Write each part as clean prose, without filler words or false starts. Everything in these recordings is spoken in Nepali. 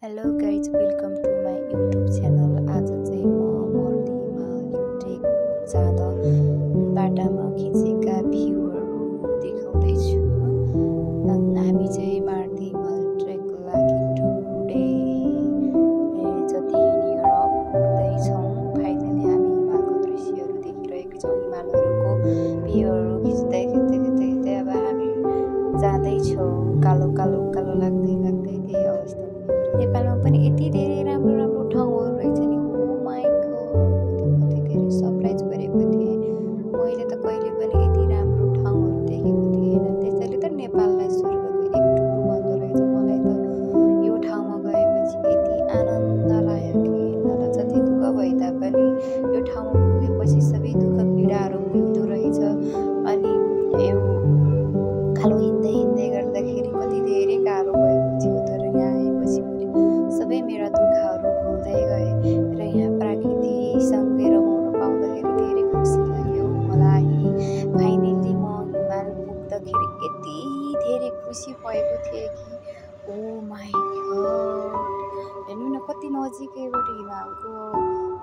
Hello guys, welcome to my YouTube channel. आज चाहिँ म मर्दीमा ट्रेक जाँदा बाटामा खिचेका भ्यूहरू देखाउँदैछु। हामी चाहिँ मर्दीमा ट्रेकको लागि टुडे जति हिँडेर पुग्दैछौँ। फाइनली हामी हिमालको दृश्यहरू देखिरहेका छौँ। हिमालहरूको भ्यूहरू खिच्दै अब हामी जाँदैछौँ। कालो लाग्दै त्यही अवस्था। नेपालमा पनि यति धेरै राम्रो ठाउँहरू रहेछ नि। ओ माई गॉड, कति धेरै सरप्राइज गरेको थिएँ। मैले त कहिले पनि यति राम्रो ठाउँहरू देखेको थिएन। त्यसैले त नेपाललाई स्वर्गको एक टुक्रो भन्दो रहेछ। मलाई त यो ठाउँमा गएपछि यति आनन्द लाग्यो कि तर जति दुःख भए तापनि यो ठाउँमा पुगेपछि सबै दुःख पीडाहरू भुलिँदो रहेछ। अनि यो खालो हिँड्दै गर्दाखेरि कति धेरै गाह्रो भएको थियो, तर यहाँ आएपछि सबै मेरा दुःखहरू भुल्दै गए र यहाँ प्रकृतिसँगै रमाउन पाउँदाखेरि धेरै खुसी लाग्यो मलाई। फाइनली म हिमाल पुग्दाखेरि यति धेरै खुसी भएको थिएँ कि ओ माई गॉड, हेर्नु न कति नजिकैबाट हिमालको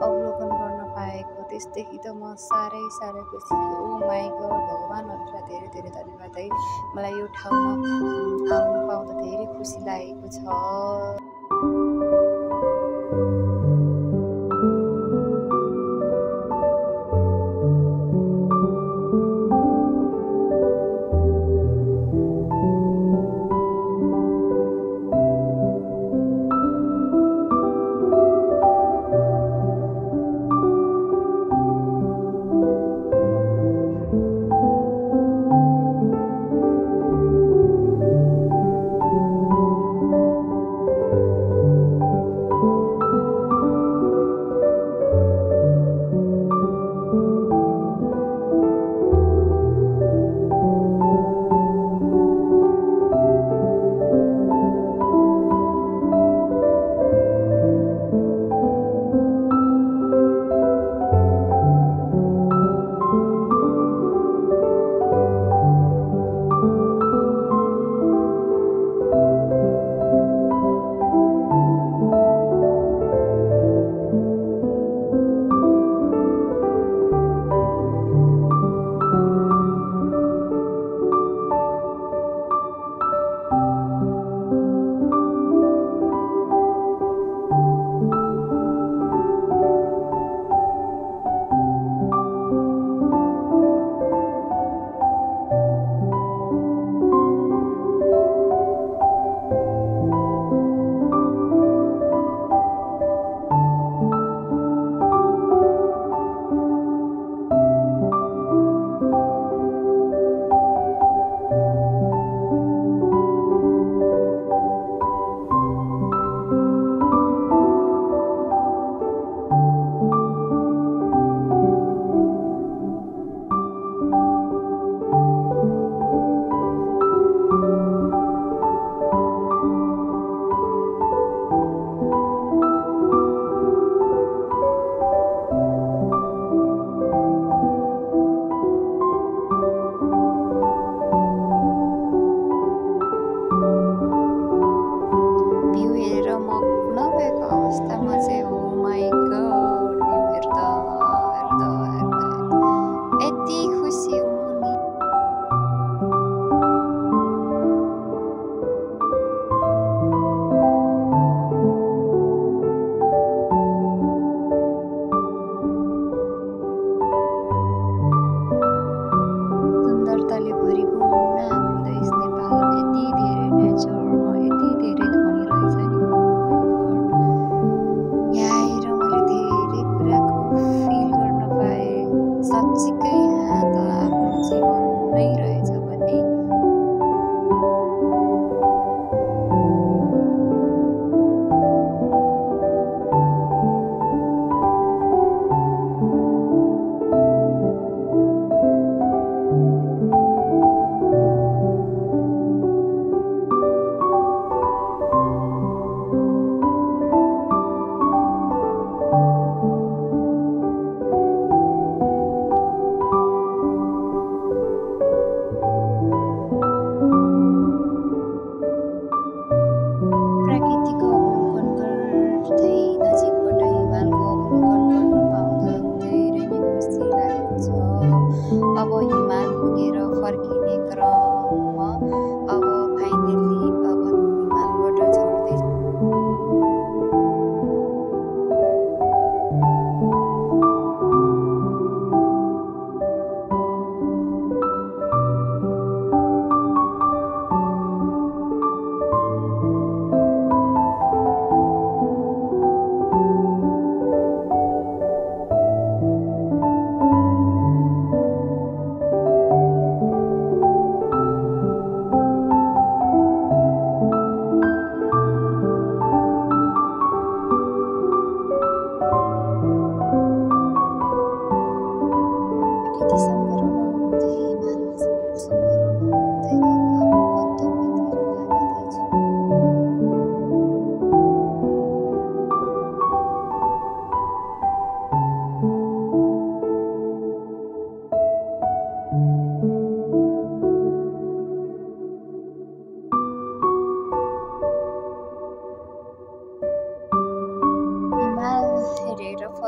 अवलोकन गर्न पाएको। त्यसदेखि त म साह्रै खुसी छु। ओ माई गॉड, भगवानहरूलाई धेरै धन्यवाद है। मलाई यो ठाउँमा आउनु पाउँदा धेरै खुसी लागेको छ।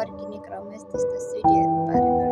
फर्किने क्रममा त्यस्तो सिडीहरू पार